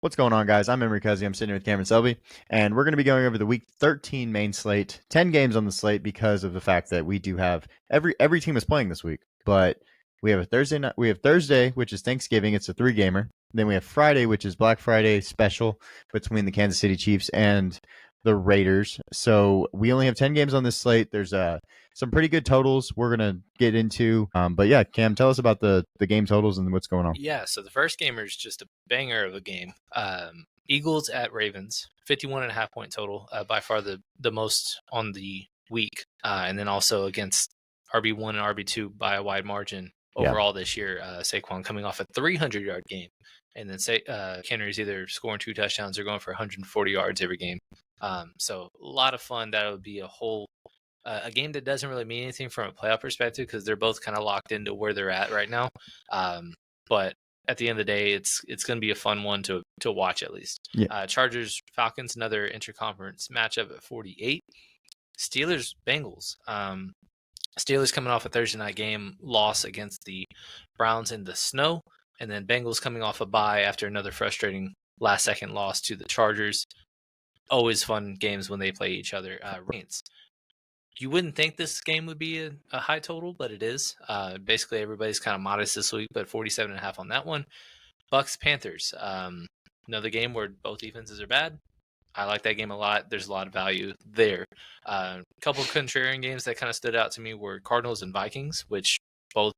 What's going on, guys? I'm Emery Cuzzy. I'm sitting here with Cameron Selby, and we're going to be going over the Week 13 main slate. 10 games on the slate because of the fact that we do have every team is playing this week. But we have a Thursday night. We have Thursday, which is Thanksgiving. It's a 3-gamer. Then we have Friday, which is Black Friday special between the Kansas City Chiefs and the Raiders. So we only have 10 games on this slate. There's some pretty good totals we're going to get into. But yeah, Cam, tell us about the game totals and what's going on. Yeah, so the first gamer is just a banger of a game. Eagles at Ravens, 51.5 point total, by far the most on the week. And then also against RB1 and RB2 by a wide margin overall this year. Saquon coming off a 300-yard game. And then Henry's either scoring 2 touchdowns or going for 140 yards every game. So a lot of fun. That would be a game that doesn't really mean anything from a playoff perspective because they're both kind of locked into where they're at right now. But at the end of the day, it's going to be a fun one to watch at least. Yeah. Chargers Falcons, another interconference matchup at 48. Steelers Bengals. Steelers coming off a Thursday night game loss against the Browns in the snow, and then Bengals coming off a bye after another frustrating last second loss to the Chargers. Always fun games when they play each other. Reigns. You wouldn't think this game would be a high total, but it is. Basically, everybody's kind of modest this week, but 47.5 on that one. Bucks Panthers. Another game where both defenses are bad. I like that game a lot. There's a lot of value there. A couple of contrarian games that kind of stood out to me were Cardinals and Vikings, which both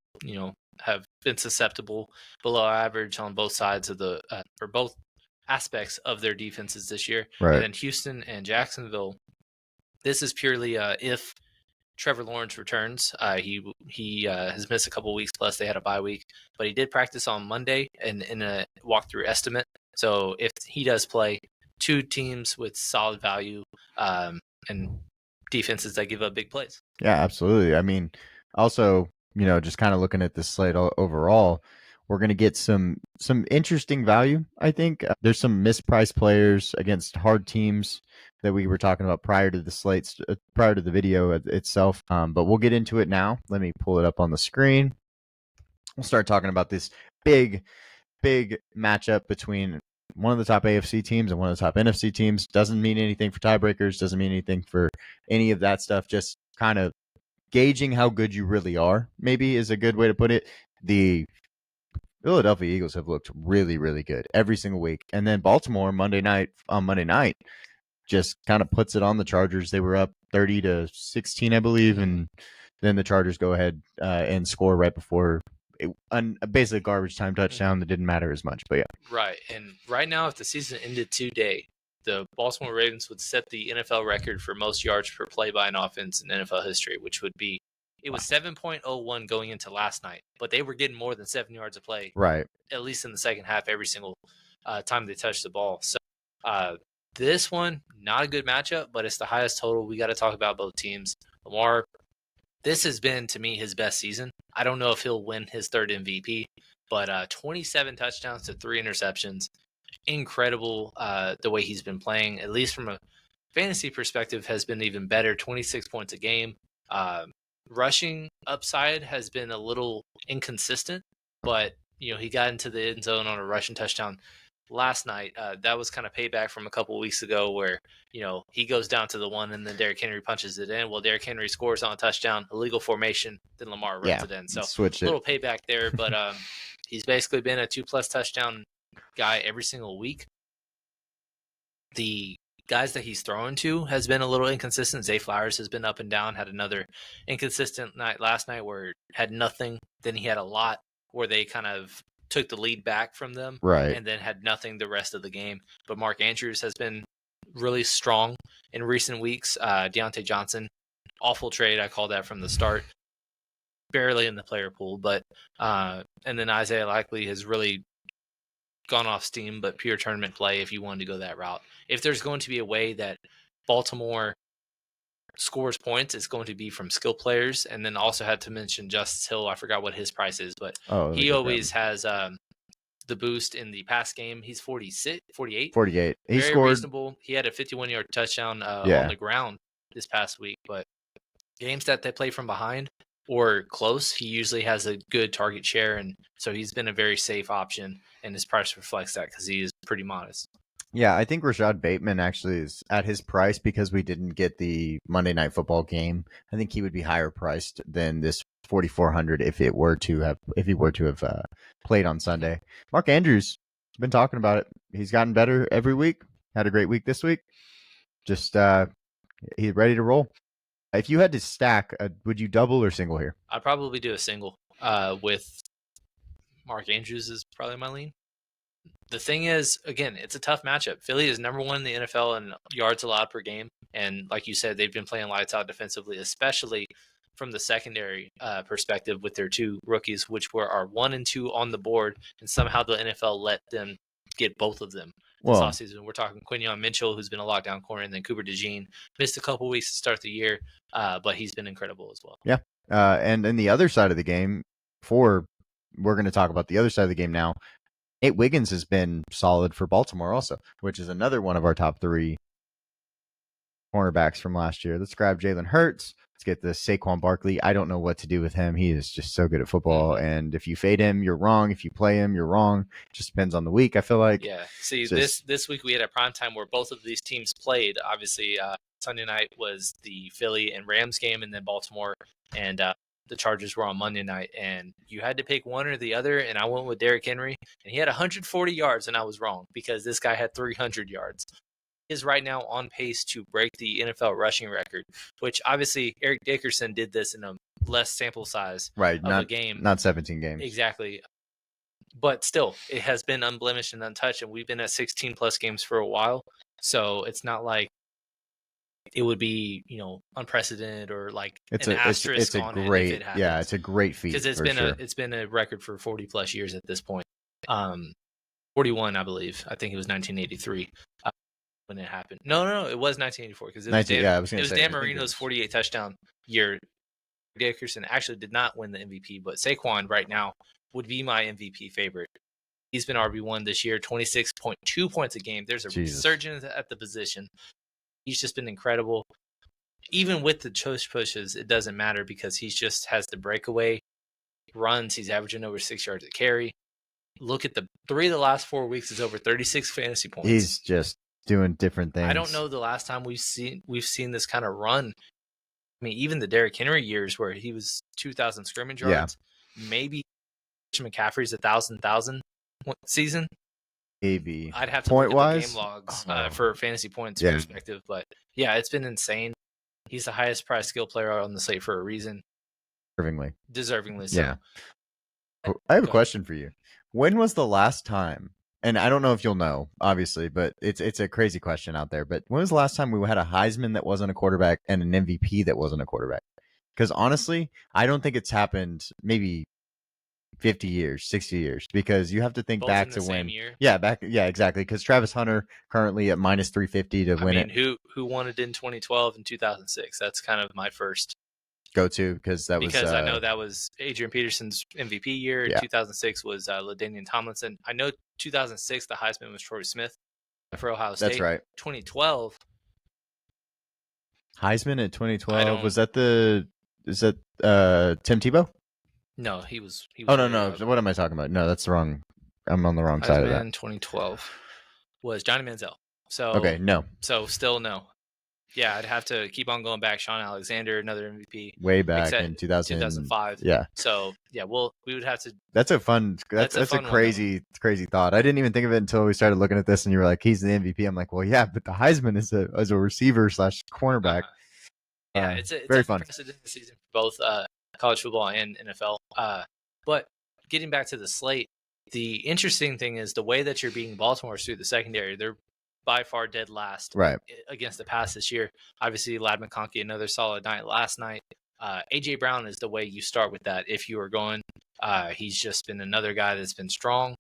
have been susceptible below average on both sides of the or both aspects of their defenses this year. Right. And then Houston and Jacksonville. This is purely if Trevor Lawrence returns. He has missed a couple weeks, plus they had a bye week. But he did practice on Monday in a walkthrough estimate. So if he does play, 2 teams with solid value and defenses that give up big plays. Yeah, absolutely. I mean, also, just kind of looking at this slate overall, we're going to get some interesting value, I think. There's some mispriced players against hard teams that we were talking about prior to the slates, prior to the video itself. But we'll get into it now. Let me pull it up on the screen. We'll start talking about this big matchup between one of the top AFC teams and one of the top NFC teams. Doesn't mean anything for tiebreakers, doesn't mean anything for any of that stuff. Just kind of gauging how good you really are, maybe, is a good way to put it. The Philadelphia Eagles have looked really, really good every single week. And then Baltimore Monday night just kind of puts it on the Chargers. They were up 30-16, I believe, and then the Chargers go ahead and score right before basically a garbage time touchdown that didn't matter as much. But yeah. Right. And right now, if the season ended today, the Baltimore Ravens would set the NFL record for most yards per play by an offense in NFL history, which would be, it was 7.01 going into last night, but they were getting more than 7 yards of play, right, at least in the second half, every single time they touched the ball. So this one, not a good matchup, but it's the highest total. We got to talk about both teams. Lamar, this has been, to me, his best season. I don't know if he'll win his 3rd MVP, but 27 touchdowns to 3 interceptions. Incredible the way he's been playing, at least from a fantasy perspective, has been even better. 26 points a game. Rushing upside has been a little inconsistent, but he got into the end zone on a rushing touchdown last night. That was kind of payback from a couple of weeks ago where he goes down to the 1 and then Derrick Henry punches it in. Well, Derrick Henry scores on a touchdown, illegal formation, then Lamar runs it in. So a little payback there, but he's basically been a 2+ touchdown guy every single week. The guys that he's throwing to has been a little inconsistent. Zay Flowers has been up and down, had another inconsistent night last night where had nothing. Then he had a lot where they kind of took the lead back from them, right, and then had nothing the rest of the game. But Mark Andrews has been really strong in recent weeks. Deontay Johnson, awful trade. I called that from the start. Barely in the player pool, but and then Isaiah Likely has really gone off steam, but pure tournament play if you wanted to go that route. If there's going to be a way that Baltimore scores points, it's going to be from skill players. And then also had to mention Justice Hill. I forgot what his price is, but he always has the boost in the pass game. He's 48. He Very scored. Reasonable. He had a 51-yard touchdown on the ground this past week, but games that they play from behind, or close, he usually has a good target share, and so he's been a very safe option, and his price reflects that because he is pretty modest. Yeah, I think Rashad Bateman actually is at his price because we didn't get the Monday Night Football game. I think he would be higher priced than this 4,400 if he were to have played on Sunday. Mark Andrews has been talking about it. He's gotten better every week. Had a great week this week. Just he's ready to roll. If you had to stack, would you double or single here? I'd probably do a single with Mark Andrews is probably my lean. The thing is, again, it's a tough matchup. Philly is number 1 in the NFL in yards allowed per game. And like you said, they've been playing lights out defensively, especially from the secondary perspective with their 2 rookies, which are 1 and 2 on the board. And somehow the NFL let them get both of them this offseason. We're talking Quinyon Mitchell, who's been a lockdown corner, and then Cooper DeJean. Missed a couple weeks to start the year, but he's been incredible as well. Yeah. And then the other side of the game, we're going to talk about the other side of the game now. Nate Wiggins has been solid for Baltimore also, which is another one of our top 3 cornerbacks from last year. Let's grab Jalen Hurts. Let's get the Saquon Barkley. I don't know what to do with him. He is just so good at football. And if you fade him, you're wrong. If you play him, you're wrong. It just depends on the week, I feel like. Yeah. See, this week we had a prime time where both of these teams played. Obviously, Sunday night was the Philly and Rams game, and then Baltimore and the Chargers were on Monday night, and you had to pick one or the other, and I went with Derrick Henry, and he had 140 yards, and I was wrong because this guy had 300 yards. He is right now on pace to break the NFL rushing record, which obviously Eric Dickerson did this in a less sample size of a game. Not 17 games. Exactly. But still, it has been unblemished and untouched, and we've been at 16-plus games for a while, so it's not like it would be, unprecedented or like an asterisk on it if it happens. Yeah, it's a great feat because it's been a record for 40+ years at this point. 41, I believe. I think it was 1983 when it happened. No, it was 1984 because it was Dan Marino's 48 touchdown year. Dickerson actually did not win the MVP, but Saquon right now would be my MVP favorite. He's been RB1 this year, 26.2 points a game. There's a resurgence at the position. He's just been incredible. Even with the choice pushes, it doesn't matter because he just has the breakaway runs. He's averaging over 6 yards a carry. Look at the 3 of the last 4 weeks is over 36 fantasy points. He's just doing different things. I don't know the last time we've seen this kind of run. I mean, even the Derrick Henry years where he was 2,000 scrimmage yards, maybe McCaffrey's 1,000 season. AB. I'd have to look at the game logs for fantasy points perspective, but yeah, it's been insane. He's the highest priced skill player on the slate for a reason. Deservingly so. Yeah. I have a question for you. When was the last time, and I don't know if you'll know, obviously, but it's a crazy question out there, but when was the last time we had a Heisman that wasn't a quarterback and an MVP that wasn't a quarterback? Because honestly, I don't think it's happened maybe 50 years, 60 years, because you have to think back to when. Yeah, exactly. Because Travis Hunter currently at minus 350 to win it. Who won it in 2012 and 2006? That's kind of my first go-to because I know that was Adrian Peterson's MVP year. Yeah. 2006 was LaDainian Tomlinson. I know 2006 the Heisman was Troy Smith for Ohio State. That's right. 2012 Heisman at 2012 was that Tim Tebow? No, he was. Oh no! What am I talking about? No, that's the wrong. I'm on the wrong side of that. 2012 was Johnny Manziel. So okay, no. So still no. Yeah, I'd have to keep on going back. Sean Alexander, another MVP, way back in 2005. Yeah. So yeah, we would have to. That's a fun. That's a crazy thought. I didn't even think of it until we started looking at this, and you were like, "He's the MVP." I'm like, "Well, yeah, but the Heisman is a receiver / cornerback." Yeah, it's very fun season for both college football and NFL. But getting back to the slate, the interesting thing is the way that you're beating Baltimore through the secondary. They're by far dead last against the pass this year. Obviously, Ladd McConkey, another solid night last night. A.J. Brown is the way you start with that if you are going. He's just been another guy that's been strong.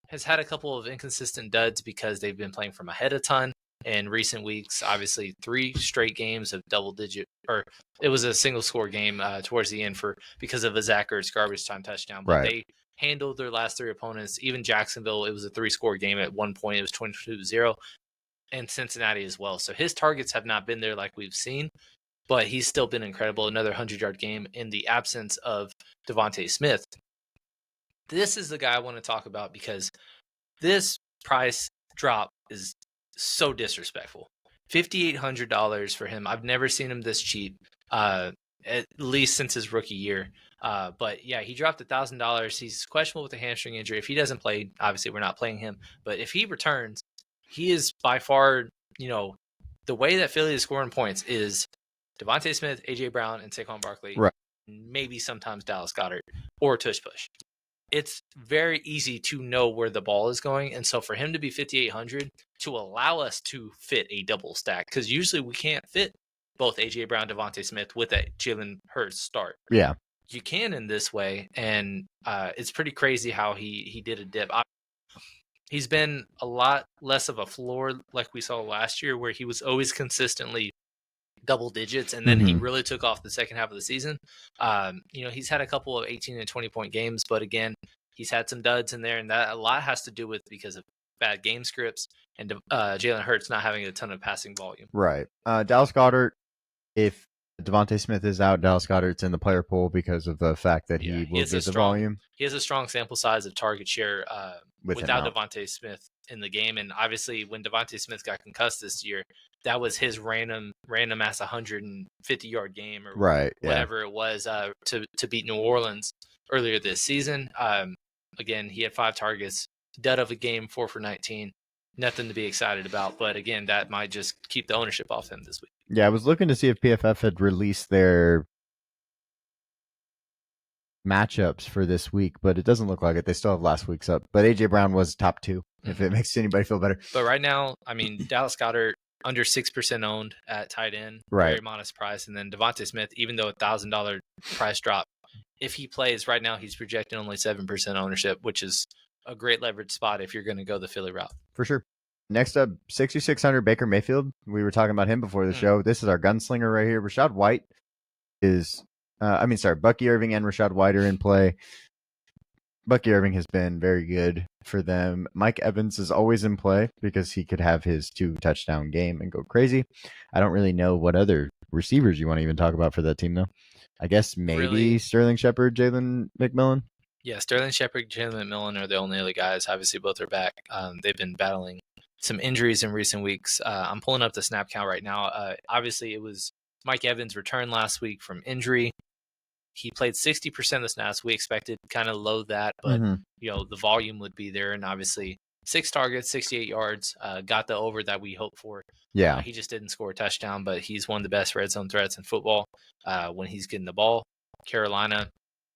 Has had a couple of inconsistent duds because they've been playing from ahead a ton in recent weeks. Obviously, 3 straight games of double-digit, or it was a single-score game towards the end because of a Zach Ertz garbage time touchdown. But they handled their last 3 opponents. Even Jacksonville, it was a 3-score game at one point. It was 22-0. And Cincinnati as well. So his targets have not been there like we've seen. but he's still been incredible. Another 100-yard game in the absence of Devontae Smith. This is the guy I want to talk about because this price drop is so disrespectful. $5,800 for him. I've never seen him this cheap, at least since his rookie year. But yeah, he dropped $1,000. He's questionable with a hamstring injury. If he doesn't play, obviously we're not playing him. But if he returns, he is by far, the way that Philly is scoring points is Devontae Smith, AJ Brown, and Saquon Barkley. Right. Maybe sometimes Dallas Goedert or tush push. It's very easy to know where the ball is going. And so for him to be 5,800 to allow us to fit a double stack, because usually we can't fit both AJ Brown, Devontae Smith with a Jalen Hurts start. Yeah. You can in this way. And it's pretty crazy how he did a dip. He's been a lot less of a floor like we saw last year, where he was always consistently double digits, and then he really took off the second half of the season. He's had a couple of 18 and 20 point games, but again, he's had some duds in there, and that a lot has to do with because of bad game scripts and Jalen Hurts not having a ton of passing volume. Right. Dallas Goedert, if Devontae Smith is out, Dallas Goedert's in the player pool because of the fact that he will get the volume. He has a strong sample size of target share without Devontae Smith in the game. And obviously when Devontae Smith got concussed this year, that was his random ass 150-yard game or whatever it was to beat New Orleans earlier this season. Again, he had 5 targets, dud of a game, 4 for 19. Nothing to be excited about. But again, that might just keep the ownership off him this week. Yeah, I was looking to see if PFF had released their matchups for this week, but it doesn't look like it. They still have last week's up. But AJ Brown was top 2, if it makes anybody feel better. But right now, I mean, Dallas Goedert under 6% owned at tight end, very modest price. And then Devontae Smith, even though $1,000 price drop, if he plays right now, he's projecting only 7% ownership, which is a great leverage spot if you're going to go the Philly route. For sure. Next up, 6,600 Baker Mayfield. We were talking about him before the show. This is our gunslinger right here. Rashad White is, Bucky Irving and Rashad White are in play. Bucky Irving has been very good for them. Mike Evans is always in play because he could have his 2-touchdown game and go crazy. I don't really know what other receivers you want to even talk about for that team, though. I guess maybe Sterling Shepard, Jalen McMillan. Yeah, Sterling Shepard, Jalen McMillan are the only other guys. Obviously, both are back. They've been battling some injuries in recent weeks. I'm pulling up the snap count right now. Obviously, it was Mike Evans' return last week from injury. He played 60% of the snaps. We expected kind of low that, but the volume would be there. And obviously, 6 targets, 68 yards, got the over that we hoped for. Yeah, he just didn't score a touchdown, but he's one of the best red zone threats in football when he's getting the ball. Carolina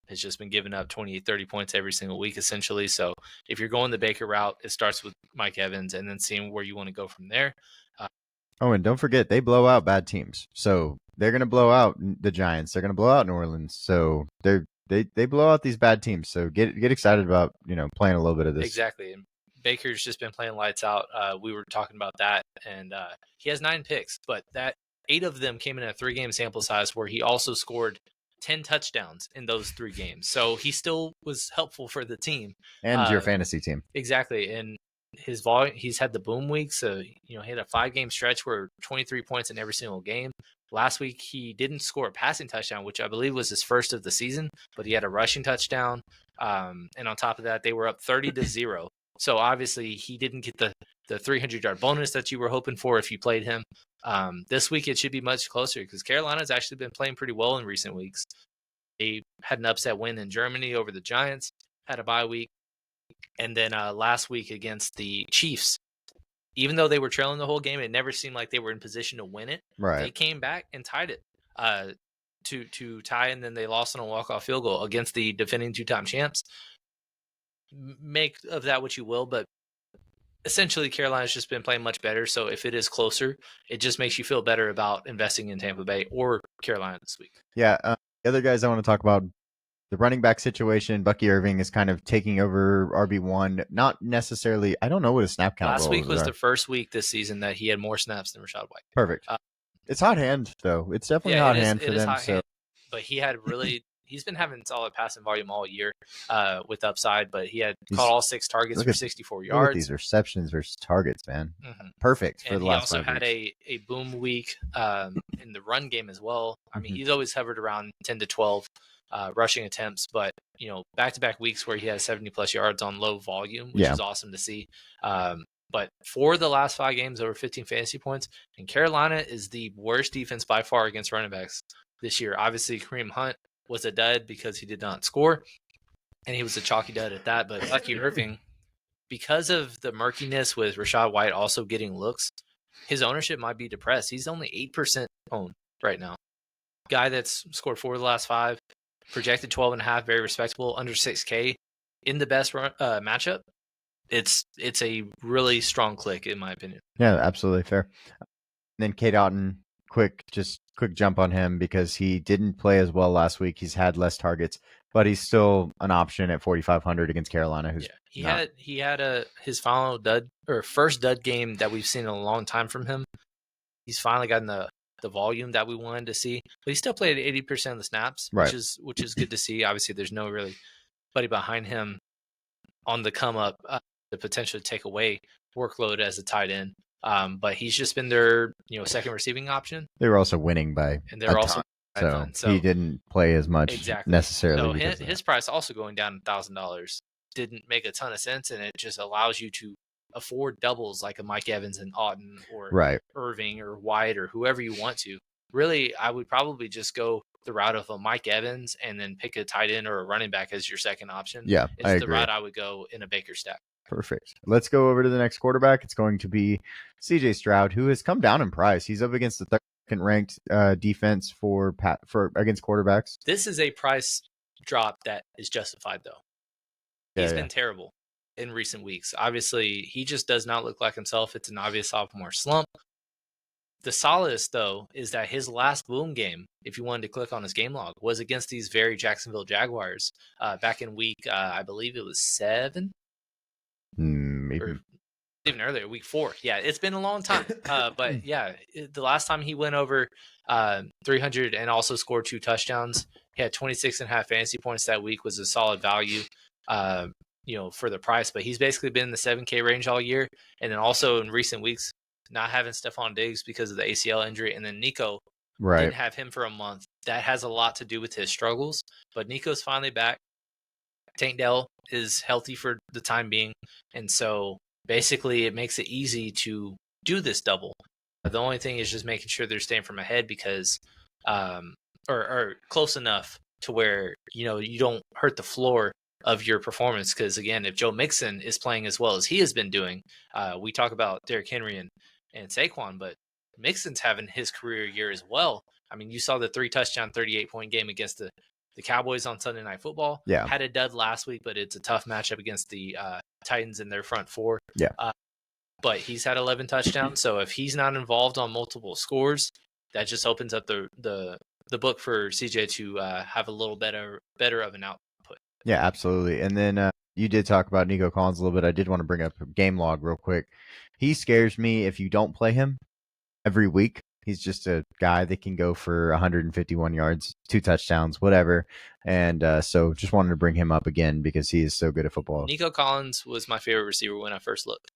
has just been giving up 28, 30 points every single week, essentially. So if you're going the Baker route, it starts with Mike Evans and then seeing where you want to go from there. And don't forget, they blow out bad teams. So they're going to blow out the Giants. They're going to blow out New Orleans. So they blow out these bad teams. So get excited about, playing a little bit of this. Exactly. And Baker's just been playing lights out. We were talking about that. And he has 9 picks, but 8 of them came in a 3-game sample size where he also scored 10 touchdowns in those 3 games. So he still was helpful for the team. And your fantasy team. Exactly. And his volume, he's had the boom week. So, he had a 5-game stretch where 23 points in every single game. Last week, he didn't score a passing touchdown, which I believe was his first of the season, but he had a rushing touchdown. And on top of that, they were up 30-0. So obviously he didn't get the 300-yard bonus that you were hoping for if you played him. This week, it should be much closer because Carolina's actually been playing pretty well in recent weeks. They had an upset win in Germany over the Giants, had a bye week. And then last week against the Chiefs, even though they were trailing the whole game, it never seemed like they were in position to win it. Right. They came back and tied it to tie, and then they lost on a walk-off field goal against the defending 2-time champs. Make of that what you will, but essentially Carolina's just been playing much better. So if it is closer, it just makes you feel better about investing in Tampa Bay or Carolina this week. Yeah. The other guys I want to talk about, the running back situation. Bucky Irving is kind of taking over RB1. Not necessarily, I don't know what his snap count Last week was the first week this season that he had more snaps than Rashad White. Perfect. It's hot hand, though. It's definitely hot hand for them. Hand, but he had he's been having solid passing volume all year with upside, but he had caught He's- all 6 targets for 64 Look at yards. these receptions versus targets, man. Mhm. Perfect for And the he last also 5 had weeks. a boom week in the run game as well. I mean, Mhm. he's always hovered around 10 to 12 rushing attempts, but back-to-back weeks where he has 70+ yards on low volume, which is awesome to see. But for the last 5 games, over 15 fantasy points, and Carolina is the worst defense by far against running backs this year. Obviously, Kareem Hunt was a dud because he did not score, and he was a chalky dud at that. But Lucky Irving, because of the murkiness with Rachaad White also getting looks, his ownership might be depressed. He's only 8% owned right now. Guy that's scored 4 of the last 5, projected 12.5, very respectable, under 6K in the best matchup. It's a really strong click in my opinion. Yeah, absolutely fair. Then Kate Otten, quick jump on him because he didn't play as well last week. He's had less targets, but he's still an option at 4,500 against Carolina. He had his final dud or first dud game that we've seen in a long time from him. He's finally gotten the volume that we wanted to see, but he still played 80% of the snaps, Right. which is good to see. Obviously, there's no really buddy behind him on the come up to potentially take away workload as a tight end. But he's just been their second receiving option. They were also winning by and they're also a ton. So he didn't play as much necessarily. So his price also going down $1,000 didn't make a ton of sense, and it just allows you to afford doubles like a Mike Evans and Otten or Irving or White or whoever you want to. Really, I would probably just go the route of a Mike Evans and then pick a tight end or a running back as your second option. Yeah, I agree. The route I would go in a Baker stack. Perfect. Let's go over to the next quarterback. It's going to be CJ Stroud, who has come down in price. He's up against the second ranked defense for against quarterbacks. This is a price drop that is justified, though. He's been terrible in recent weeks. Obviously, he just does not look like himself. It's an obvious sophomore slump. The solace, though, is that his last boom game, if you wanted to click on his game log, was against these very Jacksonville Jaguars back in week, I believe it was 7. Maybe. Or even earlier, week 4. Yeah, it's been a long time. But yeah, the last time he went over 300 and also scored 2 touchdowns, he had 26.5 fantasy points that week, was a solid value. For the price, but he's basically been in the 7K range all year. And then also in recent weeks, not having Stephon Diggs because of the ACL injury, and then Nico didn't have him for a month. That has a lot to do with his struggles, but Nico's finally back. Tank Dell is healthy for the time being, and so basically it makes it easy to do this double. The only thing is just making sure they're staying from ahead because or close enough to where you don't hurt the floor of your performance, because again, if Joe Mixon is playing as well as he has been doing, we talk about Derrick Henry and Saquon, but Mixon's having his career year as well. I mean, you saw the 3 touchdown 38-point game against the Cowboys on Sunday Night Football. Had a dud last week, but it's a tough matchup against the Titans in their front 4. But he's had 11 touchdowns, so if he's not involved on multiple scores, that just opens up the book for CJ to have a little better of an output. Yeah, absolutely. And then you did talk about Nico Collins a little bit. I did want to bring up a game log real quick. He scares me if you don't play him every week. He's just a guy that can go for 151 yards, 2 touchdowns, whatever. And so just wanted to bring him up again because he is so good at football. Nico Collins was my favorite receiver when I first looked.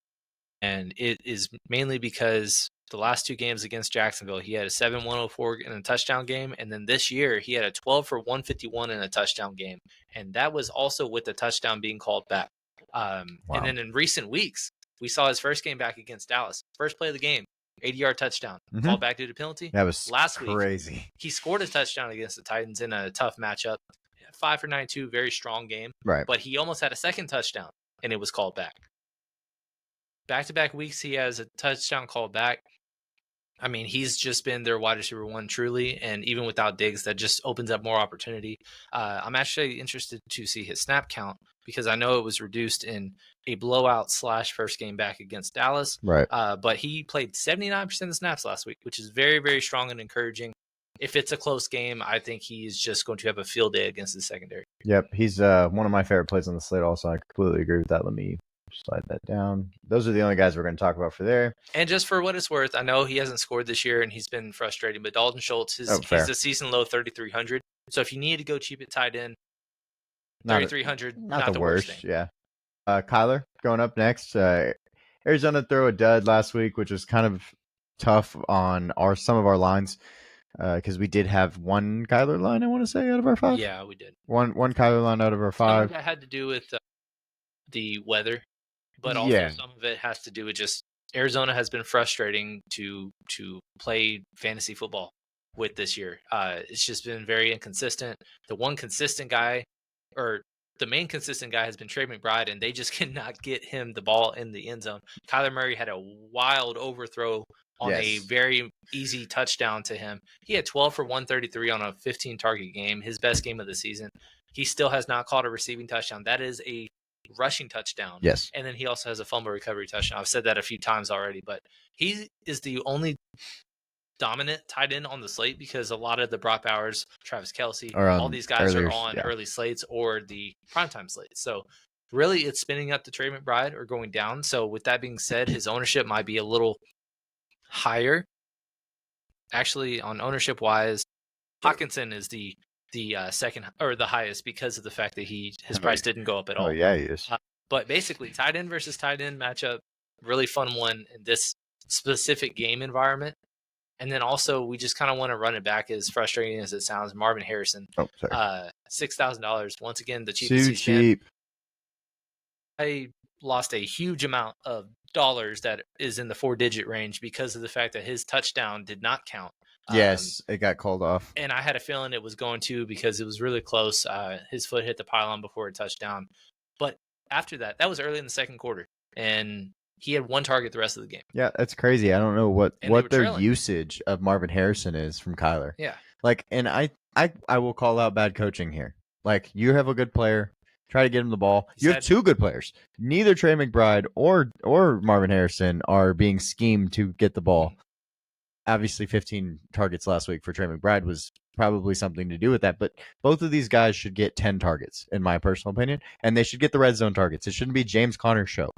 And it is mainly because the last 2 games against Jacksonville, he had a 7-104 in a touchdown game. And then this year, he had a 12 for 151 in a touchdown game. And that was also with the touchdown being called back. Wow. And then in recent weeks, we saw his first game back against Dallas. First play of the game, 80-yard touchdown, called back due to penalty. That was last crazy. Week, he scored a touchdown against the Titans in a tough matchup. 5 for 92, very strong game. Right. But he almost had a second touchdown, and it was called back. Back-to-back weeks, he has a touchdown called back. I mean, he's just been their wide receiver 1 truly, and even without Diggs, that just opens up more opportunity. I'm actually interested to see his snap count because I know it was reduced in a blowout / first game back against Dallas. Right. But he played 79% of the snaps last week, which is very, very strong and encouraging. If it's a close game, I think he's just going to have a field day against the secondary. Yep, he's one of my favorite plays on the slate also. I completely agree with that. Let me slide that down. Those are the only guys we're going to talk about for there. And just for what it's worth, I know he hasn't scored this year and he's been frustrating, but Dalton Schultz, he's a season low 3,300. So if you need to go cheap at tight end, Not 3,300, not the worst worst. thing. Yeah. Kyler going up next. Arizona threw a dud last week, which was kind of tough on some of our lines because we did have one Kyler line. I want to say out of our 5. Yeah, we did. One Kyler line out of our 5. Some of that had to do with the weather, but also some of it has to do with just Arizona has been frustrating to play fantasy football with this year. It's just been very inconsistent. The one consistent guy, or the main consistent guy, has been Trey McBride, and they just cannot get him the ball in the end zone. Kyler Murray had a wild overthrow on a very easy touchdown to him. He had 12 for 133 on a 15-target game, his best game of the season. He still has not caught a receiving touchdown. That is a rushing touchdown. Yes. And then he also has a fumble recovery touchdown. I've said that a few times already, but he is the only dominant tight end on the slate because a lot of the Brock Bowers, Travis Kelce, all these guys are on early slates or the primetime slates. So really it's spinning up to Trey McBride or going down. So with that being said, his ownership might be a little higher. Actually, on ownership wise, Hawkinson is the second or the highest because of the fact that his price didn't go up at all. Oh yeah, he is. But basically, tight end versus tight end matchup, really fun one in this specific game environment. And then also, we just kind of want to run it back, as frustrating as it sounds. Marvin Harrison, $6,000. Once again, the cheapest he's been. I lost a huge amount of dollars that is in the 4-digit range because of the fact that his touchdown did not count. Yes, it got called off. And I had a feeling it was going to because it was really close. His foot hit the pylon before it touched down. But after that was early in the second quarter. And he had one target the rest of the game. Yeah, that's crazy. I don't know what their usage of Marvin Harrison is from Kyler. Yeah. Like, and I will call out bad coaching here. Like, you have a good player. Try to get him the ball. You have two good players. Neither Trey McBride or Marvin Harrison are being schemed to get the ball. Obviously, 15 targets last week for Trey McBride was probably something to do with that. But both of these guys should get 10 targets, in my personal opinion. And they should get the red zone targets. It shouldn't be James Conner's show.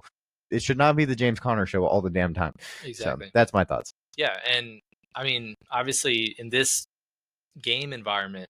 It should not be the James Conner show all the damn time. Exactly. So that's my thoughts. Yeah, and I mean, obviously, in this game environment,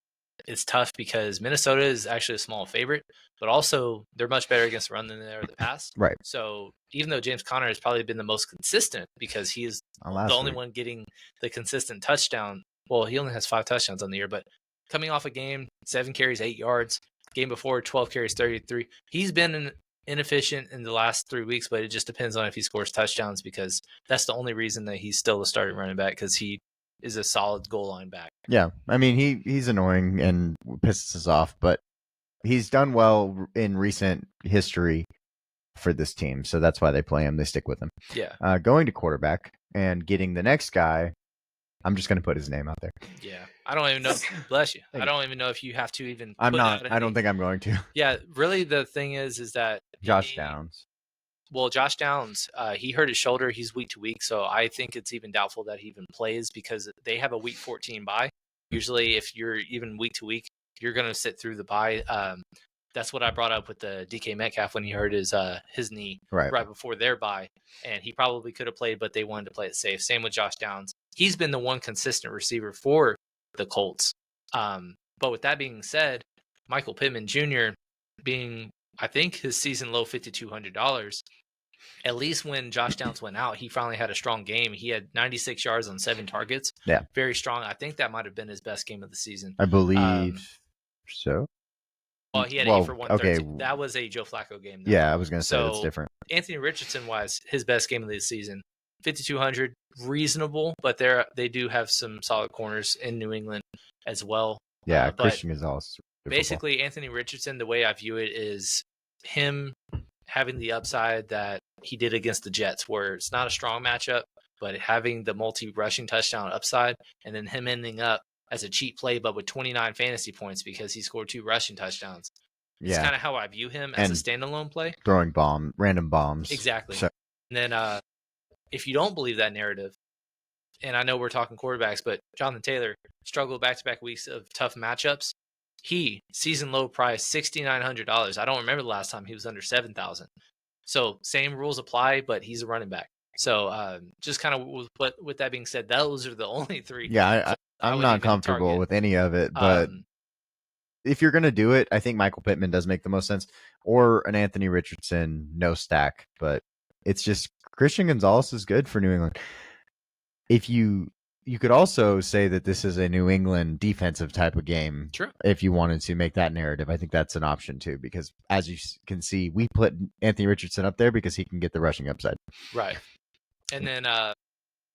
it's tough because Minnesota is actually a small favorite, but also they're much better against the run than they are the pass. Right. So even though James Conner has probably been the most consistent because he is the only one getting the consistent touchdown. Well, he only has 5 touchdowns on the year, but coming off a game, 7 carries, 8 yards. Game before, 12 carries, 33. He's been inefficient in the last 3 weeks, but it just depends on if he scores touchdowns because that's the only reason that he's still the starting running back because he is a solid goal line back. Yeah, I mean he's annoying and pisses us off, but he's done well in recent history for this team, so that's why they play him. They stick with him. Yeah. Going to quarterback and getting the next guy, I'm just going to put his name out there. Yeah, I don't even know. Bless you. I don't even know if you have to even. I'm not. I don't think I'm going to. Yeah, really. The thing is that Josh Downs. Well, Josh Downs, he hurt his shoulder. He's week to week, so I think it's even doubtful that he even plays because they have a week 14 bye. Usually, if you're even week to week, you're going to sit through the bye. That's what I brought up with the DK Metcalf when he hurt his knee right before their bye, and he probably could have played, but they wanted to play it safe. Same with Josh Downs. He's been the one consistent receiver for the Colts. But with that being said, Michael Pittman Jr. being, I think, his season low $5,200. At least when Josh Downs went out, he finally had a strong game. He had 96 yards on 7 targets. Yeah. Very strong. I think that might have been his best game of the season. I believe so. Well, he had 8 for 113. Okay. That was a Joe Flacco game, though. Yeah, I was going to say that's different. Anthony Richardson-wise, his best game of the season, 5,200, reasonable, but they do have some solid corners in New England as well. Yeah, Christian Gonzalez. Basically, Anthony Richardson, the way I view it is him having the upside that he did against the Jets, where it's not a strong matchup, but having the multi-rushing touchdown upside, and then him ending up as a cheap play, but with 29 fantasy points because he scored 2 rushing touchdowns. It's kind of how I view him as a standalone play. Throwing random bombs. Exactly. So. And then if you don't believe that narrative, and I know we're talking quarterbacks, but Jonathan Taylor struggled back-to-back weeks of tough matchups. He, season low price, $6,900. I don't remember the last time he was under $7,000. So same rules apply, but he's a running back. So just kind of with that being said, those are the only 3. Yeah, I'm not comfortable with any of it, but if you're going to do it, I think Michael Pittman does make the most sense, or an Anthony Richardson, no stack. But it's just Christian Gonzalez is good for New England. If you could also say that this is a New England defensive type of game. True. If you wanted to make that narrative, I think that's an option too, because as you can see, we put Anthony Richardson up there because he can get the rushing upside. Right. And then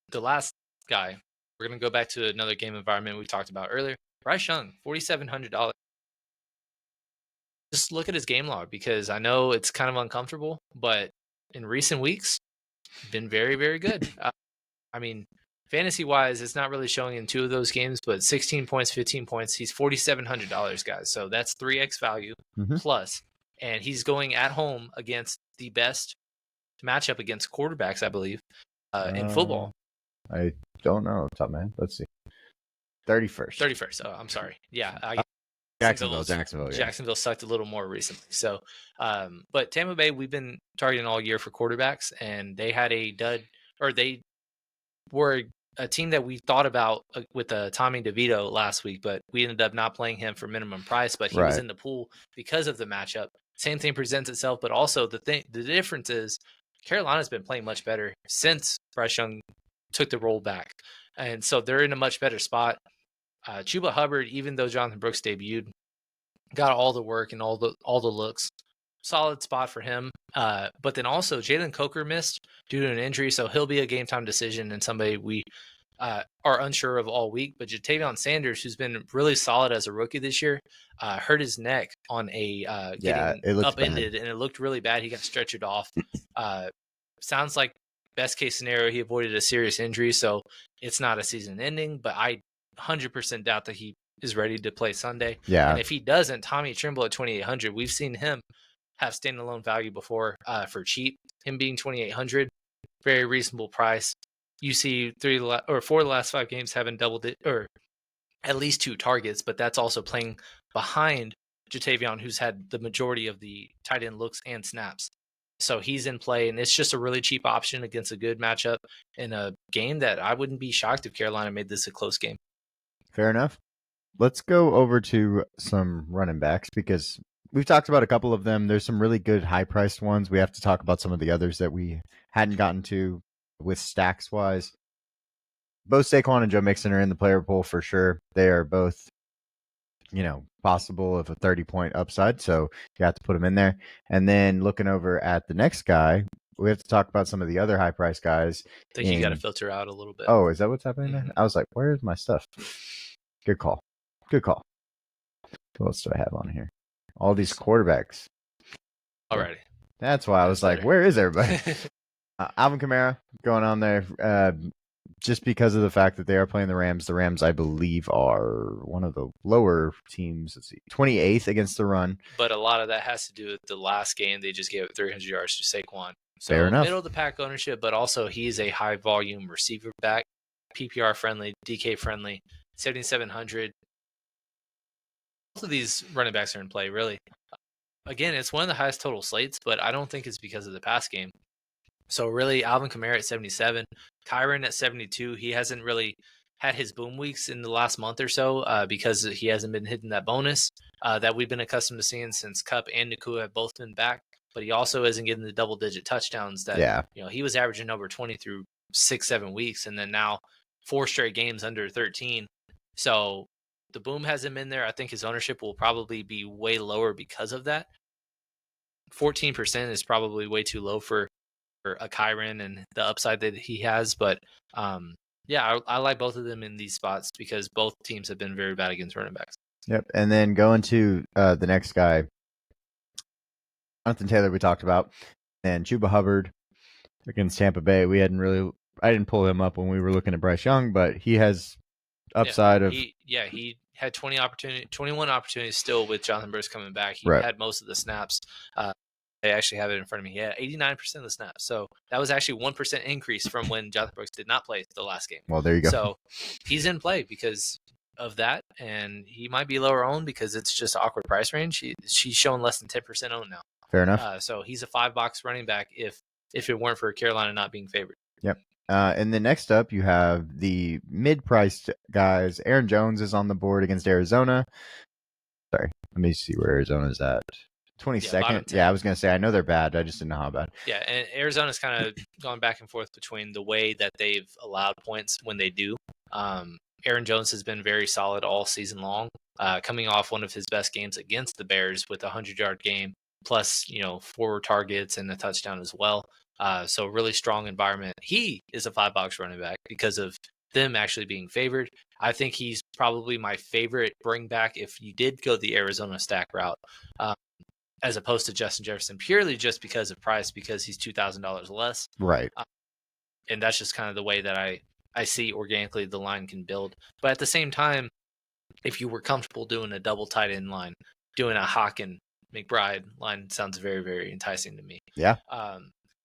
the last guy, we're going to go back to another game environment we talked about earlier. Bryce Young, $4,700. Just look at his game log, because I know it's kind of uncomfortable, but in recent weeks, been very, very good. I mean, fantasy-wise, it's not really showing in 2 of those games, but 16 points, 15 points. He's $4,700, guys. So that's 3x value plus. And he's going at home against the best matchup against quarterbacks, I believe, in football. I don't know, top man. Let's see. 31st. 31st. Oh, I'm sorry. Yeah. Jacksonville. Yeah. Jacksonville sucked a little more recently. So, but Tampa Bay, we've been targeting all year for quarterbacks, and they had a dud, or they were a team that we thought about with Tommy DeVito last week, but we ended up not playing him for minimum price, but he was in the pool because of the matchup. Same thing presents itself, but also the difference is Carolina's been playing much better since Bryce Young took the role back. And so they're in a much better spot. Chuba Hubbard, even though Jonathan Brooks debuted, got all the work and all the looks. Solid spot for him. But then also Jalen Coker missed due to an injury, so he'll be a game time decision and somebody we are unsure of all week. But Jatavion Sanders, who's been really solid as a rookie this year, hurt his neck on a getting upended, and it looked really bad. He got stretchered off. Sounds like best case scenario, he avoided a serious injury, so it's not a season ending, but I 100% doubt that he is ready to play Sunday. Yeah. And if he doesn't, Tommy Trimble at 2,800, we've seen him have standalone value before for cheap. Him being 2,800, very reasonable price. You see 4 of the last 5 games having doubled it, or at least 2 targets, but that's also playing behind Jatavion, who's had the majority of the tight end looks and snaps. So he's in play, and it's just a really cheap option against a good matchup in a game that I wouldn't be shocked if Carolina made this a close game. Fair enough. Let's go over to some running backs, because we've talked about a couple of them. There's some really good high-priced ones. We have to talk about some of the others that we hadn't gotten to with stacks-wise. Both Saquon and Joe Mixon are in the player pool for sure. They are both, possible of a 30-point upside, so you have to put them in there. And then looking over at the next guy, we have to talk about some of the other high-priced guys. I think you got to filter out a little bit. Oh, is that what's happening there? I was like, where's my stuff? Good call. What else do I have on here? All these quarterbacks. Alrighty. That's why I was like, where is everybody? Alvin Kamara going on there, just because of the fact that they are playing the Rams. The Rams, I believe, are one of the lower teams. Let's see, 28th against the run. But a lot of that has to do with the last game. They just gave it 300 yards to Saquon. So fair enough. Middle of the pack ownership, but also he's a high volume receiver back, PPR friendly, DK friendly, 7,700. Both of these running backs are in play, really. Again, it's one of the highest total slates, but I don't think it's because of the pass game. So really, Alvin Kamara at 77, Kyron at 72. He hasn't really had his boom weeks in the last month or so because he hasn't been hitting that bonus that we've been accustomed to seeing since Kupp and Nakua have both been back. But he also isn't getting the double-digit touchdowns that he was averaging over 20 through 6-7 weeks, and then now 4 straight games under 13. So the boom hasn't been there. I think his ownership will probably be way lower because of that. 14% is probably way too low for a Kyron and the upside that he has. But I like both of them in these spots because both teams have been very bad against running backs. Yep. And then going to the next guy, Jonathan Taylor, we talked about, and Chuba Hubbard against Tampa Bay. I didn't pull him up when we were looking at Bryce Young, but he has upside of. He had 21 opportunities still with Jonathan Brooks coming back. He had most of the snaps. I actually have it in front of me. He had 89% of the snaps. So that was actually 1% increase from when Jonathan Brooks did not play the last game. Well, there you go. So he's in play because of that, and he might be lower owned because it's just an awkward price range. She's showing less than 10% owned now. Fair enough. So he's a $5 running back if it weren't for Carolina not being favored. Yep. And then next up, you have the mid-priced guys. Aaron Jones is on the board against Arizona. Sorry, Let me see where Arizona's at. 22nd. 10. Yeah, I was gonna say I know they're bad. I just didn't know how bad. Yeah, and Arizona's kind of gone back and forth between the way that they've allowed points when they do. Aaron Jones has been very solid all season long, coming off one of his best games against the Bears with a 100-yard game, plus 4 targets and a touchdown as well. So really strong environment. He is a 5-box running back because of them actually being favored. I think he's probably my favorite bring back if you did go the Arizona stack route. As opposed to Justin Jefferson, purely just because of price, because he's $2,000 less. Right. And that's just kind of the way that I see organically the line can build. But at the same time, if you were comfortable doing a double tight end line, doing a Hawk and McBride line sounds very, very enticing to me. Yeah.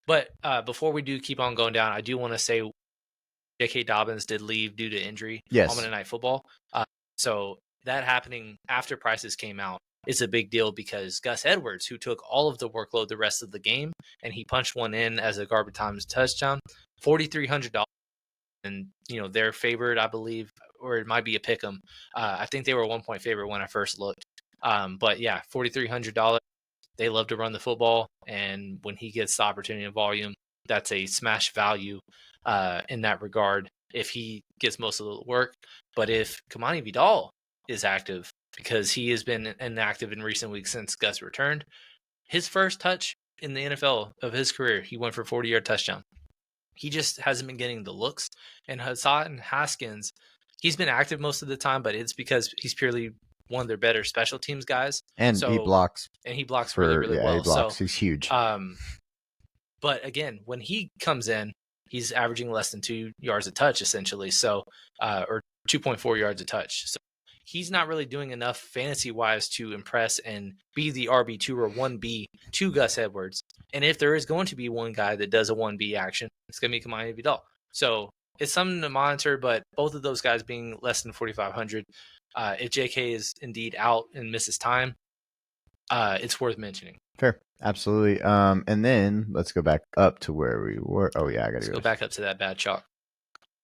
But before we do keep on going down, I do want to say J.K. Dobbins did leave due to injury on Monday Night Football. So that happening after prices came out is a big deal because Gus Edwards, who took all of the workload the rest of the game, and he punched one in as a garbage time touchdown, $4,300. And, they're favored, I believe, or it might be a pick 'em. I think they were a 1-point favorite when I first looked. But yeah, $4,300. They love to run the football. And when he gets the opportunity and volume, that's a smash value in that regard if he gets most of the work. But if Kamani Vidal is active, because he has been inactive in recent weeks since Gus returned, his first touch in the NFL of his career, he went for a 40-yard touchdown. He just hasn't been getting the looks. And Hassan Haskins, he's been active most of the time, but it's because he's purely one of their better special teams guys. And he blocks. And he blocks really, really well. He blocks. He's huge. But again, when he comes in, he's averaging less than 2 yards a touch, essentially. So, or 2.4 yards a touch. So he's not really doing enough fantasy-wise to impress and be the RB2 or 1B to Gus Edwards. And if there is going to be one guy that does a 1B action, it's going to be Kamani Vidal. So it's something to monitor, but both of those guys being less than 4,500, if JK is indeed out and misses time, it's worth mentioning. Fair. Absolutely. And then let's go back up to where we were. Oh, yeah, I got to go back up to that bad chalk.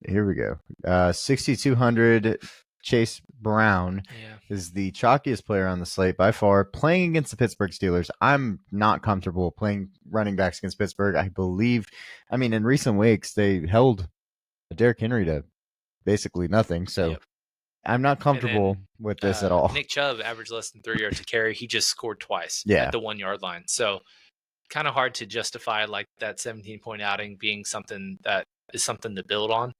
Here we go. 6,200. Chase Brown is the chalkiest player on the slate by far, playing against the Pittsburgh Steelers. I'm not comfortable playing running backs against Pittsburgh. I mean, in recent weeks, they held Derrick Henry to basically nothing. So I'm not comfortable with this at all. Nick Chubb averaged less than 3 yards to carry. He just scored twice at the 1 yard line. So kind of hard to justify like that 17-point outing being something that is something to build on.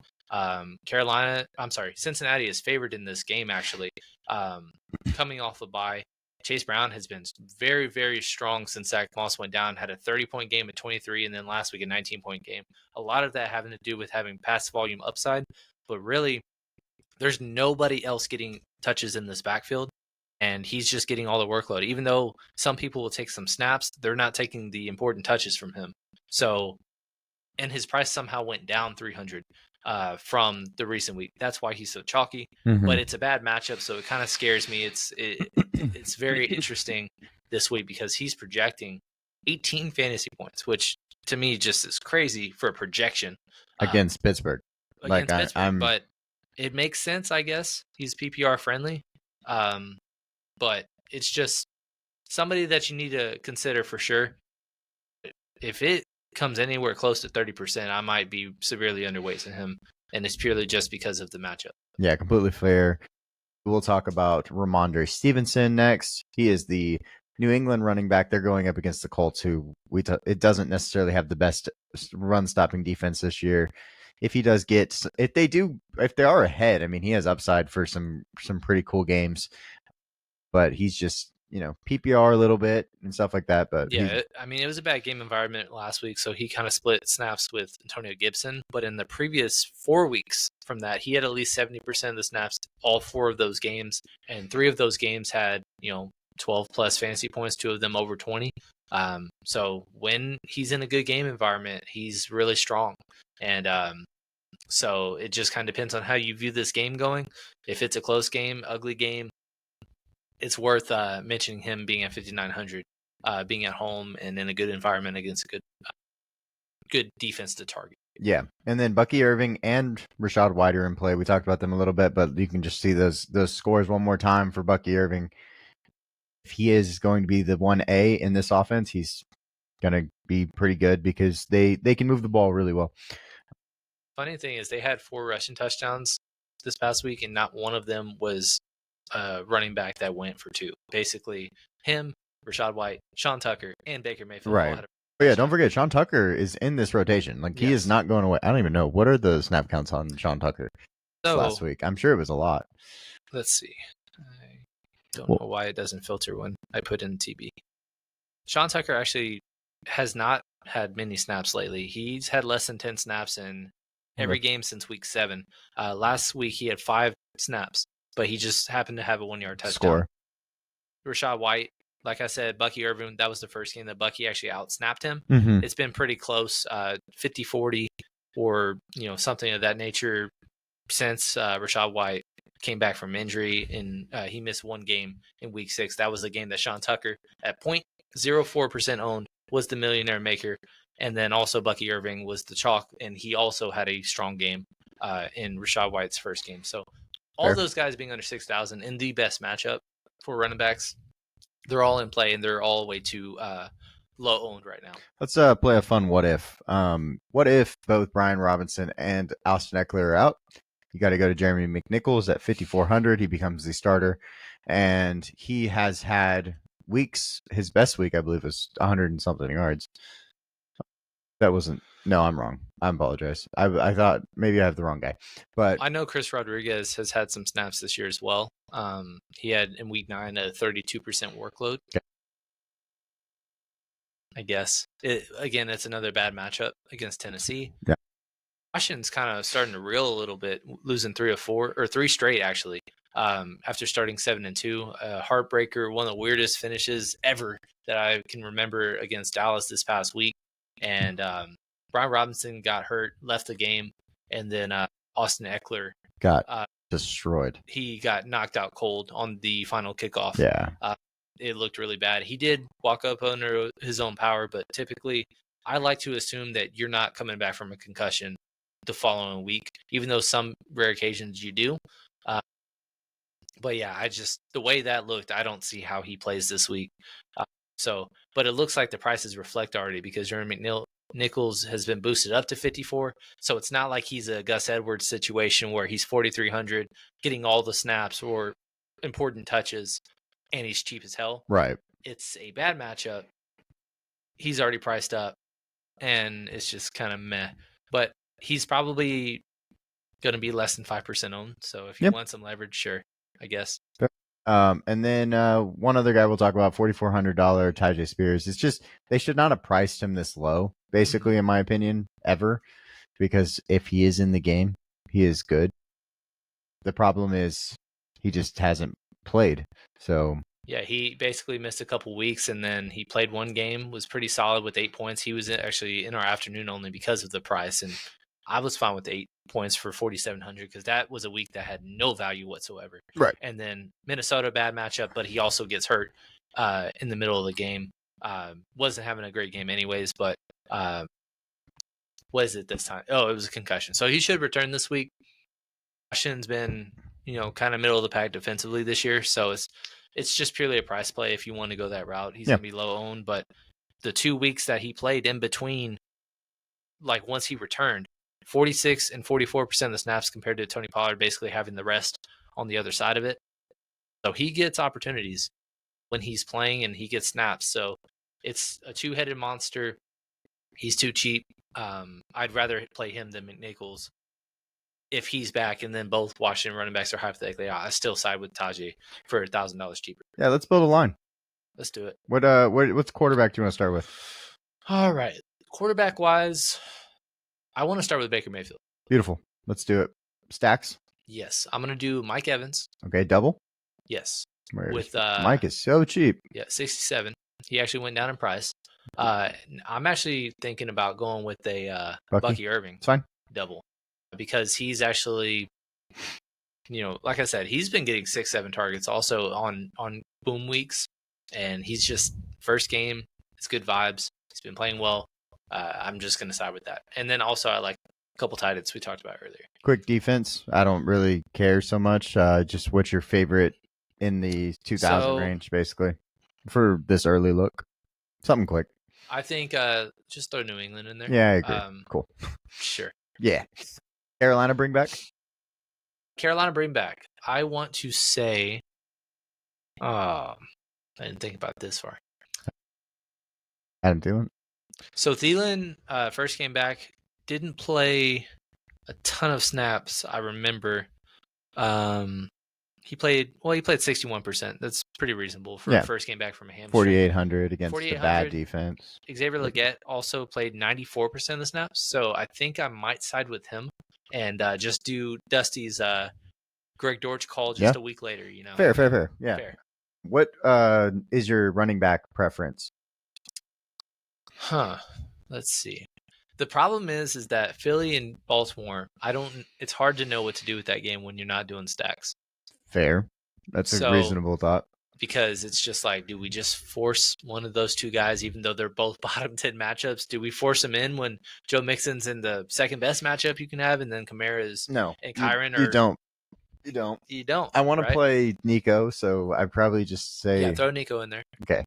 Cincinnati is favored in this game, actually. Coming off a bye, Chase Brown has been very, very strong since Zach Moss went down, had a 30-point game at 23, and then last week a 19-point game. A lot of that having to do with having pass volume upside, but really there's nobody else getting touches in this backfield, and he's just getting all the workload. Even though some people will take some snaps, they're not taking the important touches from him. So, and his price somehow went down 300 from the recent week. That's why he's so chalky. Mm-hmm. But it's a bad matchup, so it kind of scares me. It's very interesting this week because he's projecting 18 fantasy points, which to me just is crazy for a projection against Pittsburgh. But it makes sense, I guess. He's PPR friendly, but it's just somebody that you need to consider for sure. If it comes anywhere close to 30%, I might be severely underweight in him, and it's purely just because of the matchup. Yeah, completely fair. We'll talk about Ramondre Stevenson next. He is the New England running back. They're going up against the Colts, who it doesn't necessarily have the best run-stopping defense this year. If they are ahead, I mean, he has upside for some pretty cool games, but he's just, PPR a little bit and stuff like that. But yeah, it was a bad game environment last week, so he kind of split snaps with Antonio Gibson. But in the previous 4 weeks from that, he had at least 70% of the snaps all 4 of those games, and 3 of those games had 12 plus fantasy points, 2 of them over 20. So when he's in a good game environment, he's really strong, and so it just kind of depends on how you view this game going. If it's a close game, ugly game, it's worth mentioning him being at 5,900, being at home and in a good environment against a good defense to target. Yeah, and then Bucky Irving and Rashad White are in play. We talked about them a little bit, but you can just see those scores one more time for Bucky Irving. he is going to be the 1A in this offense, he's going to be pretty good because they can move the ball really well. Funny thing is they had 4 rushing touchdowns this past week, and not one of them was running back that went for 2. Basically, him, Rachaad White, Sean Tucker, and Baker Mayfield all had a But yeah, don't forget, Sean Tucker is in this rotation. Like, he is not going away. I don't even know. What are the snap counts on Sean Tucker last week? I'm sure it was a lot. Let's see. I don't know why it doesn't filter when I put in TB. Sean Tucker actually has not had many snaps lately. He's had less than 10 snaps in every game since week 7. Last week, he had 5 snaps, but he just happened to have a 1-yard touchdown. Score. Rachaad White, like I said, Bucky Irvin, that was the first game that Bucky actually outsnapped him. Mm-hmm. It's been pretty close, 50-40 or something of that nature since Rachaad White came back from injury, and he missed 1 game in week 6. That was the game that Sean Tucker, at 0.04% owned, was the millionaire maker. And then also Bucky Irving was the chalk, and he also had a strong game in Rachaad White's first game. So all those guys being under 6,000 in the best matchup for running backs, they're all in play, and they're all way too low owned right now. Let's play a fun what if. What if both Brian Robinson and Austin Eckler are out? You got to go to Jeremy McNichols at 5,400. He becomes the starter, and he has had weeks. His best week, I believe, was 100 and something yards. That wasn't. No, I'm wrong. I apologize. I thought maybe I have the wrong guy, but I know Chris Rodriguez has had some snaps this year as well. He had in week 9 a 32% workload. Okay. I guess it's another bad matchup against Tennessee. Yeah. Washington's kind of starting to reel a little bit, losing 3 of 4 or 3 straight actually. After starting 7-2, heartbreaker, one of the weirdest finishes ever that I can remember against Dallas this past week. And Brian Robinson got hurt, left the game, and then Austin Eckler got destroyed. He got knocked out cold on the final kickoff. Yeah. It looked really bad. He did walk up under his own power, but typically I like to assume that you're not coming back from a concussion the following week, even though some rare occasions you do. But yeah, the way that looked, I don't see how he plays this week. But it looks like the prices reflect already because Jeremy McNichols has been boosted up to 54. So it's not like he's a Gus Edwards situation where he's 4,300 getting all the snaps or important touches and he's cheap as hell. Right. It's a bad matchup. He's already priced up and it's just kind of meh. But he's probably going to be less than 5% owned. So if you want some leverage, sure, I guess. And then one other guy we'll talk about, $4,400 Tyjae Spears. It's just they should not have priced him this low, basically, in my opinion, ever, because if he is in the game, he is good. The problem is he just hasn't played. So yeah, he basically missed a couple weeks, and then he played 1 game, was pretty solid with 8 points. He was actually in our afternoon only because of the price, and I was fine with 8 points for 4,700 because that was a week that had no value whatsoever. Right. And then Minnesota, bad matchup, but he also gets hurt in the middle of the game. Wasn't having a great game anyways, but what is it this time? Oh, it was a concussion. So he should return this week. Washington's been, kind of middle of the pack defensively this year. So it's just purely a price play if you want to go that route. He's going to be low owned, but the 2 weeks that he played in between, like once he returned, 46 and 44% of the snaps compared to Tony Pollard basically having the rest on the other side of it. So he gets opportunities when he's playing and he gets snaps. So it's a 2-headed monster. He's too cheap. I'd rather play him than McNichols if he's back, and then both Washington running backs are hypothetically out. I still side with Tajay for $1,000 cheaper. Yeah, let's build a line. Let's do it. What's quarterback do you want to start with? All right. Quarterback wise, I want to start with Baker Mayfield. Beautiful. Let's do it. Stacks? Yes. I'm going to do Mike Evans. Okay, double? Yes. With Mike is so cheap. Yeah, 67. He actually went down in price. I'm actually thinking about going with a Bucky Irving. It's fine. Double. Because he's actually, like I said, he's been getting 6-7 targets also on boom weeks. And he's just first game. It's good vibes. He's been playing well. I'm just going to side with that. And then also I like a couple tight ends we talked about earlier. Quick defense. I don't really care so much. Just what's your favorite in the 2,000 range, basically? for this early look? Something quick. I think just throw New England in there. Yeah, I agree. Cool. Sure. Yeah. Carolina bring back? Carolina bring back. I want to say, I didn't think about this far. Adam Thielen. So Thielen first came back, didn't play a ton of snaps. I remember. He played 61%. That's pretty reasonable for a first game back from a hamstring. 4,800 against the bad defense. Xavier Legette also played 94% of the snaps, so I think I might side with him and just do Dusty's Greg Dortch call just a week later. You know, fair. Yeah. Fair. What is your running back preference? Let's see. The problem is that Philly and Baltimore, it's hard to know what to do with that game when you're not doing stacks. Fair. That's a reasonable thought. Because it's just like, do we just force one of those two guys, even though they're both bottom 10 matchups? Do we force them in when Joe Mixon's in the second best matchup you can have, and then Kamara's and Kyron? You don't. You don't. I want to play Nico, so I'd probably just say throw Nico in there. Okay.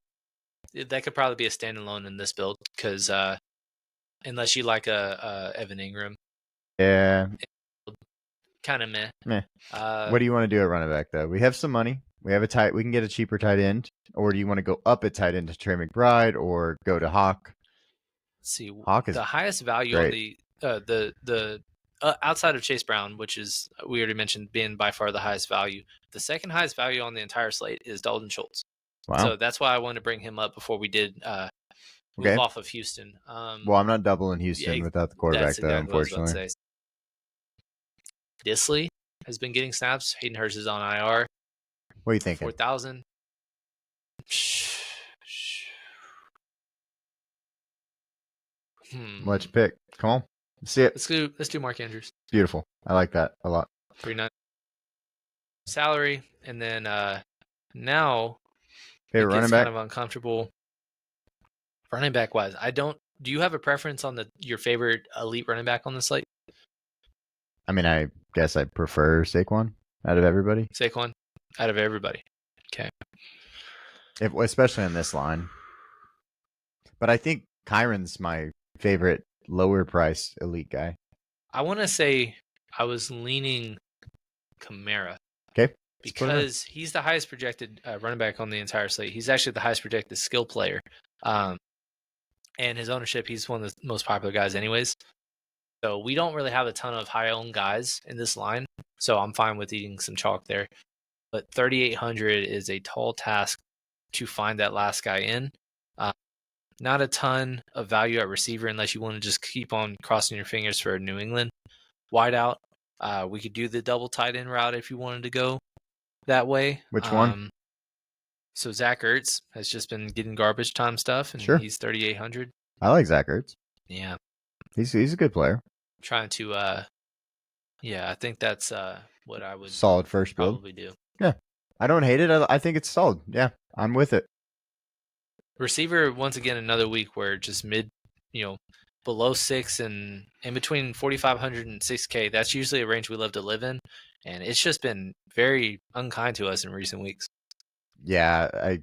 That could probably be a standalone in this build because unless you like a Evan Ingram, kind of meh. What do you want to do at running back though? We have some money. We can get a cheaper tight end, or do you want to go up at tight end to Trey McBride, or go to Hawk? Let's see, Hawk is the highest value great. on the outside of Chase Brown, which is we already mentioned being by far the highest value. The second highest value on the entire slate is Dalton Schultz. Wow. So that's why I wanted to bring him up before we did move off of Houston. Well, I'm not doubling Houston without the quarterback, though, unfortunately. Disley has been getting snaps. Hayden Hurst is on IR. What are you thinking? 4,000. Let's pick. Come on. Let's see it. Let's do Mark Andrews. Beautiful. I like that a lot. 3.9 salary, and then now favorite running back. Kind of uncomfortable. Running back wise, do you have a preference on your favorite elite running back on the slate? I mean, I guess I prefer Saquon out of everybody. Okay. Especially in this line. But I think Kyron's my favorite lower price elite guy. I want to say I was leaning Kamara. Okay. Because he's the highest projected running back on the entire slate. He's actually the highest projected skill player. And his ownership, he's one of the most popular guys anyways. So we don't really have a ton of high-owned guys in this line. So I'm fine with eating some chalk there. But 3,800 is a tall task to find that last guy in. Not a ton of value at receiver unless you want to just keep on crossing your fingers for a New England wideout. We could do the double tight end route if you wanted to go that way. Which one? So Zach Ertz has just been getting garbage time stuff, and he's 3,800. I like Zach Ertz. Yeah, he's a good player. Trying to, I think that's what I would solid first build. Probably do. Yeah, I don't hate it. I think it's solid. Yeah, I'm with it. Receiver, once again, another week where just below 6 and in between 4,500 and 6K. That's usually a range we love to live in, and it's just been very unkind to us in recent weeks. Yeah, I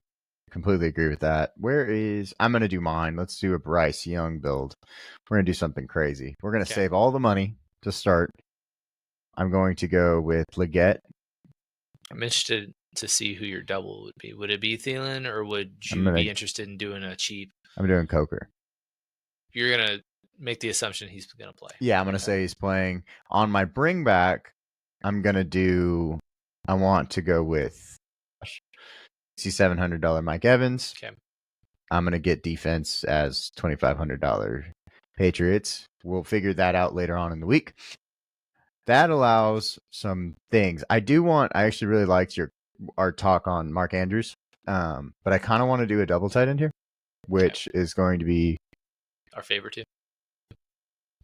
completely agree with that. I'm going to do mine. Let's do a Bryce Young build. We're going to do something crazy. We're going to save all the money to start. I'm going to go with Legette. I'm interested to see who your double would be. Would it be Thielen, or would you be interested in doing a cheap? I'm doing Coker. You're going to make the assumption he's going to play. Yeah, I'm going to say he's playing. On my bring back, I want to go with $6,700 Mike Evans. Okay. I'm going to get defense as $2,500 Patriots. We'll figure that out later on in the week. That allows some things. I actually really liked our talk on Mark Andrews. But I kind of want to do a double tight end here, which is going to be our favorite two.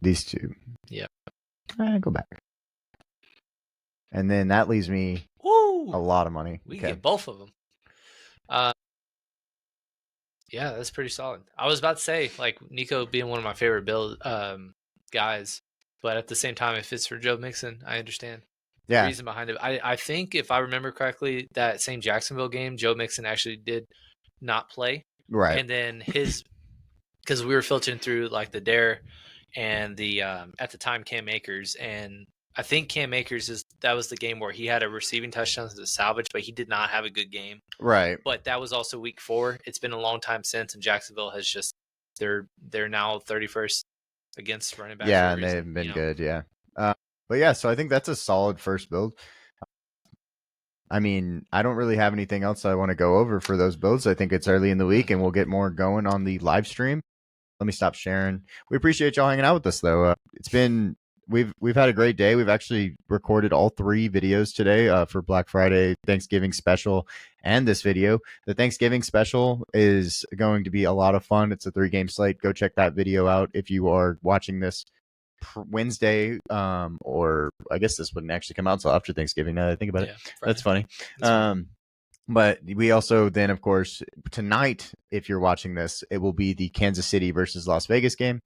These two. Yeah. Go back. And then that leaves me a lot of money. We can get both of them. Yeah, that's pretty solid. I was about to say, like, Nico being one of my favorite build guys, but at the same time, if it's for Joe Mixon, I understand the reason behind it. I think if I remember correctly, that same Jacksonville game, Joe Mixon actually did not play. Right. And then because we were filtering through like the Dare and the at the time Cam Akers, and I think Cam Akers that was the game where he had a receiving touchdown as a salvage, but he did not have a good game. Right. But that was also week 4. It's been a long time since, and Jacksonville has just they're now 31st against running backs. Yeah, for a and reason, they've been you know? good. Yeah. But yeah, so I think that's a solid first build. I mean, I don't really have anything else I want to go over for those builds. I think it's early in the week, and we'll get more going on the live stream. Let me stop sharing. We appreciate y'all hanging out with us, though. It's been we've had a great day. We've actually recorded all 3 videos today for Black Friday, Thanksgiving special, and this video. The Thanksgiving special is going to be a lot of fun. It's a 3-game slate. Go check that video out if you are watching this Wednesday, or I guess this wouldn't actually come out until after Thanksgiving. Now that I think about it, that's funny. But we also then, of course, tonight, if you're watching this, it will be the Kansas City versus Las Vegas game.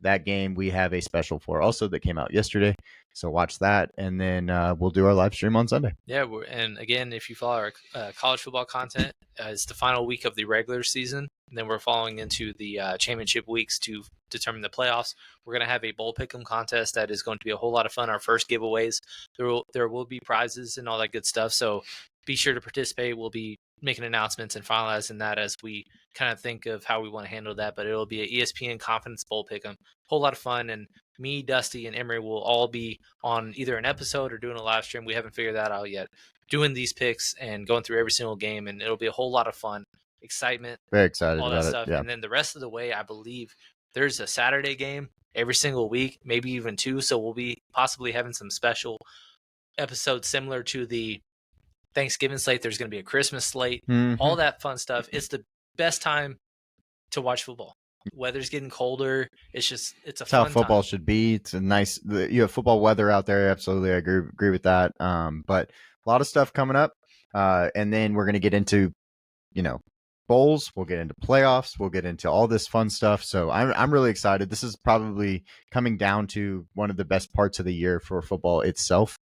That game we have a special for also that came out yesterday. So watch that, and then we'll do our live stream on Sunday. Yeah, and again, if you follow our college football content, it's the final week of the regular season, and then we're following into the championship weeks to determine the playoffs. We're going to have a bowl pick'em contest that is going to be a whole lot of fun. Our first giveaways, there will be prizes and all that good stuff. So be sure to participate. We'll be making announcements and finalizing that as we kind of think of how we want to handle that. But it'll be an ESPN Confidence Bowl pick'em, whole lot of fun, and me, Dusty, and Emery will all be on either an episode or doing a live stream. We haven't figured that out yet. Doing these picks and going through every single game, and it'll be a whole lot of fun, excitement, very excited all about that it. stuff. Yeah. And then the rest of the way, I believe there's a Saturday game every single week, maybe even 2. So we'll be possibly having some special episodes similar to the Thanksgiving slate. There's going to be a Christmas slate, all that fun stuff. It's the best time to watch football. Weather's getting colder. It's a fun how football time. should be. It's a nice, you have football weather out there. Absolutely. I agree with that. But a lot of stuff coming up. And then we're going to get into, bowls. We'll get into playoffs. We'll get into all this fun stuff. So I'm really excited. This is probably coming down to one of the best parts of the year for football itself.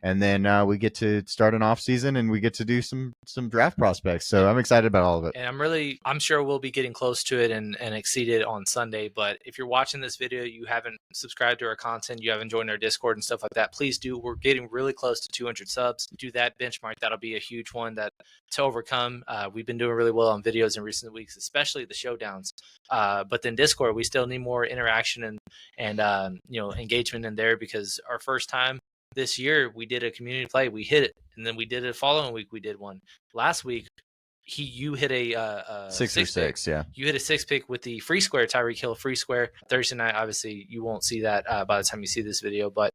And then we get to start an off season, and we get to do some draft prospects. So I'm excited about all of it. And I'm sure we'll be getting close to it and exceed it on Sunday. But if you're watching this video, you haven't subscribed to our content, you haven't joined our Discord and stuff like that, please do. We're getting really close to 200 subs. Do that benchmark. That'll be a huge one to overcome. We've been doing really well on videos in recent weeks, especially the showdowns. But then Discord, we still need more interaction and engagement in there, because our first time this year we did a community play, we hit it, and then we did it the following week. We did one last week. You hit a 6 or 6, yeah. You hit a 6 pick with the free square, Tyreek Hill free square Thursday night. Obviously, you won't see that by the time you see this video, but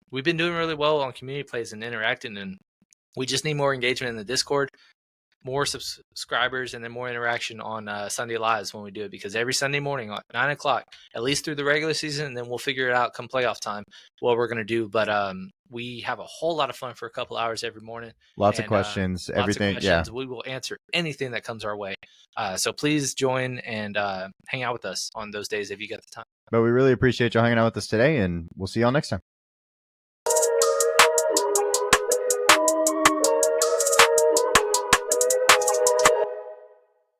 we've been doing really well on community plays and interacting, and we just need more engagement in the Discord, more subscribers, and then more interaction on Sunday Lives when we do it, because every Sunday morning at 9 o'clock, at least through the regular season, and then we'll figure it out come playoff time what we're going to do. But we have a whole lot of fun for a couple hours every morning. Lots of questions, everything. Yeah. We will answer anything that comes our way. So please join and hang out with us on those days if you get the time. But we really appreciate y'all hanging out with us today, and we'll see y'all next time.